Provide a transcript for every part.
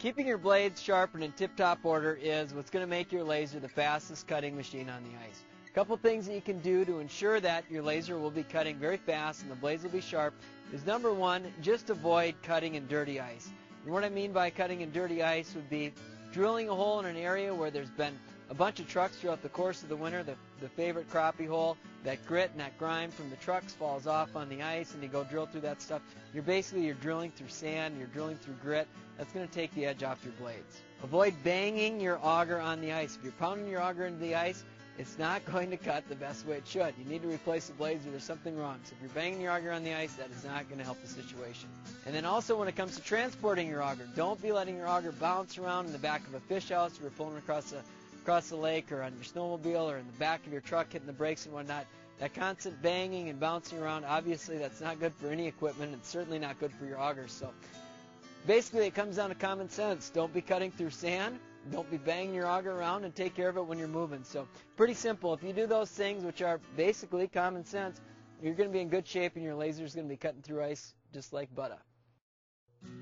Keeping your blades sharp and in tip-top order is what's going to make your laser the fastest cutting machine on the ice. A couple things that you can do to ensure that your laser will be cutting very fast and the blades will be sharp is, number one, just avoid cutting in dirty ice. And what I mean by cutting in dirty ice would be drilling a hole in an area where there's been a bunch of trucks throughout the course of the winter, the favorite crappie hole, that grit and that grime from the trucks falls off on the ice and you go drill through that stuff. You're drilling through sand, you're drilling through grit. That's going to take the edge off your blades. Avoid banging your auger on the ice. If you're pounding your auger into the ice, it's not going to cut the best way it should. You need to replace the blades or there's something wrong. So if you're banging your auger on the ice, that is not going to help the situation. And then also when it comes to transporting your auger, don't be letting your auger bounce around in the back of a fish house or you're pulling across the lake or on your snowmobile or in the back of your truck hitting the brakes and whatnot. That constant banging and bouncing around, obviously that's not good for any equipment. It's certainly not good for your augers. So basically it comes down to common sense. Don't be cutting through sand. Don't be banging your auger around, and take care of it when you're moving. So pretty simple. If you do those things, which are basically common sense, you're going to be in good shape and your laser is going to be cutting through ice just like butter.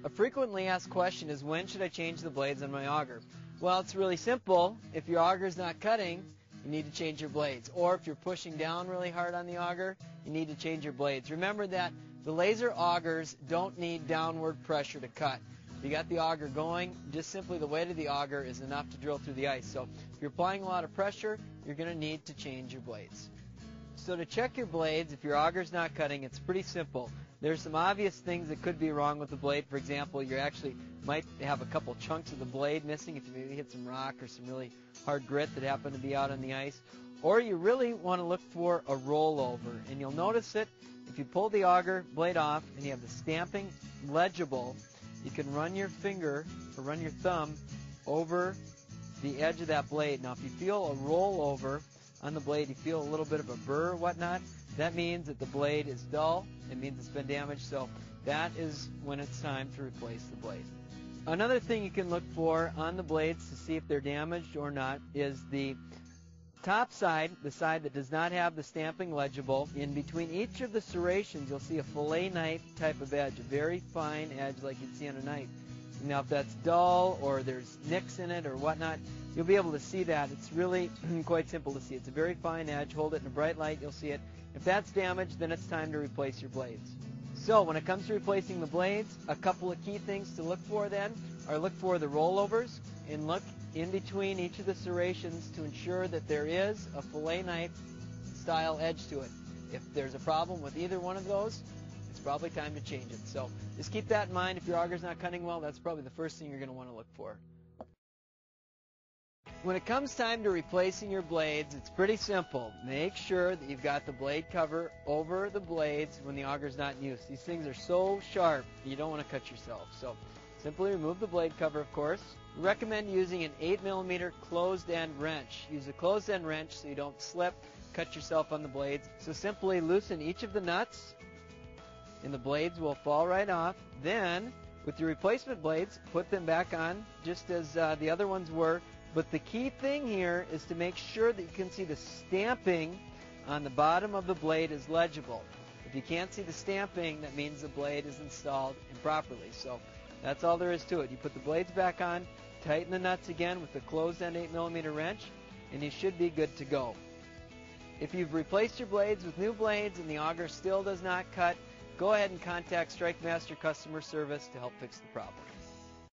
A frequently asked question is, when should I change the blades on my auger? Well, it's really simple. If your auger is not cutting, you need to change your blades. Or if you're pushing down really hard on the auger, you need to change your blades. Remember that the laser augers don't need downward pressure to cut. If you got the auger going, just simply the weight of the auger is enough to drill through the ice. So if you're applying a lot of pressure, you're going to need to change your blades. So to check your blades, if your auger's not cutting, it's pretty simple. There's some obvious things that could be wrong with the blade. For example, you actually might have a couple chunks of the blade missing if you maybe hit some rock or some really hard grit that happened to be out on the ice. Or you really want to look for a rollover. And you'll notice it if you pull the auger blade off and you have the stamping legible. You can run your finger or run your thumb over the edge of that blade. Now, if you feel a rollover on the blade, you feel a little bit of a burr or whatnot, that means that the blade is dull. It means it's been damaged, so that is when it's time to replace the blade. Another thing you can look for on the blades to see if they're damaged or not is the top side, the side that does not have the stamping legible. In between each of the serrations, you'll see a fillet knife type of edge, a very fine edge like you'd see on a knife. Now, if that's dull or there's nicks in it or whatnot, you'll be able to see that. It's really quite simple to see. It's a very fine edge. Hold it in a bright light, you'll see it. If that's damaged, then it's time to replace your blades. So when it comes to replacing the blades, a couple of key things to look for then are look for the rollovers and look in between each of the serrations to ensure that there is a fillet knife style edge to it. If there's a problem with either one of those, it's probably time to change it. So just keep that in mind. If your auger's not cutting well, that's probably the first thing you're going to want to look for. When it comes time to replacing your blades, it's pretty simple. Make sure that you've got the blade cover over the blades when the auger's not in use. These things are so sharp, you don't want to cut yourself. So simply remove the blade cover, of course. We recommend using an 8mm closed-end wrench. Use a closed-end wrench so you don't slip, cut yourself on the blades. So simply loosen each of the nuts, and the blades will fall right off. Then, with your replacement blades, put them back on just as the other ones were. But the key thing here is to make sure that you can see the stamping on the bottom of the blade is legible. If you can't see the stamping, that means the blade is installed improperly. So that's all there is to it. You put the blades back on, tighten the nuts again with the closed-end 8mm wrench, and you should be good to go. If you've replaced your blades with new blades and the auger still does not cut, go ahead and contact StrikeMaster customer service to help fix the problem.